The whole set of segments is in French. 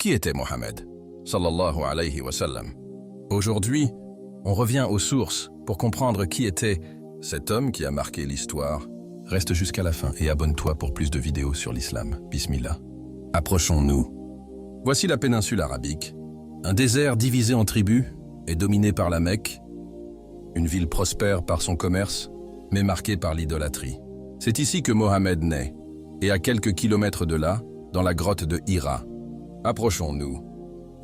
Qui était Mohammed sallallahu alayhi wa sallam? Aujourd'hui, on revient aux sources pour comprendre qui était cet homme qui a marqué l'histoire. Reste jusqu'à la fin et abonne-toi pour plus de vidéos sur l'islam. Bismillah. Approchons-nous. Voici la péninsule arabique, un désert divisé en tribus et dominé par la Mecque, une ville prospère par son commerce, mais marquée par l'idolâtrie. C'est ici que Mohammed naît, et à quelques kilomètres de là, dans la grotte de Hira. Approchons-nous.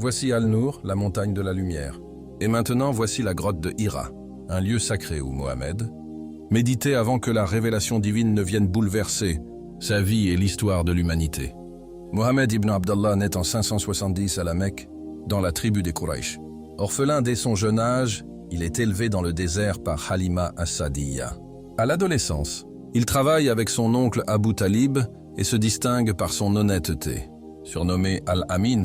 Voici Al-Nour, la montagne de la lumière. Et maintenant, voici la grotte de Hira, un lieu sacré où Mohammed méditait avant que la révélation divine ne vienne bouleverser sa vie et l'histoire de l'humanité. Mohammed ibn Abdallah naît en 570 à la Mecque, dans la tribu des Quraysh. Orphelin dès son jeune âge, il est élevé dans le désert par Halima as-Sa'diyya. À l'adolescence, il travaille avec son oncle Abu Talib et se distingue par son honnêteté. Surnommé Al-Amin,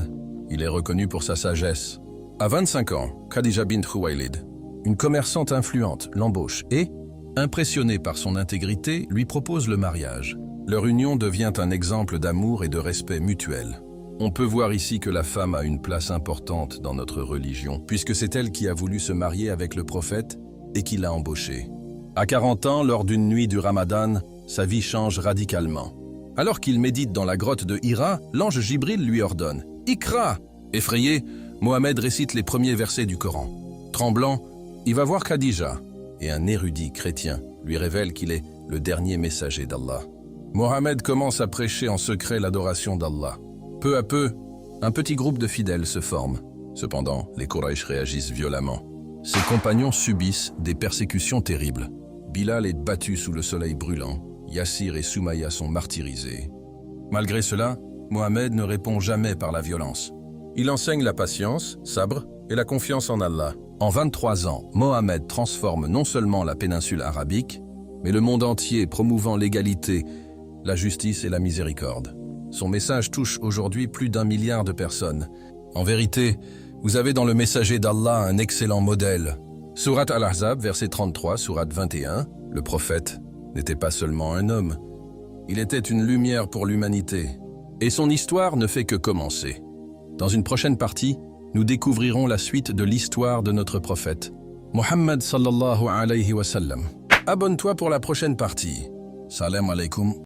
il est reconnu pour sa sagesse. À 25 ans, Khadija bint Khuwaylid, une commerçante influente, l'embauche et, impressionnée par son intégrité, lui propose le mariage. Leur union devient un exemple d'amour et de respect mutuel. On peut voir ici que la femme a une place importante dans notre religion, puisque c'est elle qui a voulu se marier avec le prophète et qui l'a embauché. À 40 ans, lors d'une nuit du Ramadan, sa vie change radicalement. Alors qu'il médite dans la grotte de Hira, l'ange Jibril lui ordonne « Iqra !» Effrayé, Mohammed récite les premiers versets du Coran. Tremblant, il va voir Khadija, et un érudit chrétien lui révèle qu'il est le dernier messager d'Allah. Mohammed commence à prêcher en secret l'adoration d'Allah. Peu à peu, un petit groupe de fidèles se forme. Cependant, les Quraysh réagissent violemment. Ses compagnons subissent des persécutions terribles. Bilal est battu sous le soleil brûlant. Yassir et Soumaïa sont martyrisés. Malgré cela, Mohammed ne répond jamais par la violence. Il enseigne la patience, sabre et la confiance en Allah. En 23 ans, Mohammed transforme non seulement la péninsule arabique, mais le monde entier, promouvant l'égalité, la justice et la miséricorde. Son message touche aujourd'hui plus d'1 milliard de personnes. En vérité, vous avez dans le messager d'Allah un excellent modèle. Sourate Al-Ahzab, verset 33, Sourate 21, le prophète n'était pas seulement un homme, il était une lumière pour l'humanité. Et son histoire ne fait que commencer. Dans une prochaine partie, nous découvrirons la suite de l'histoire de notre prophète, Mohammed sallallahu alayhi wa sallam. Abonne-toi pour la prochaine partie. Salam alaikum.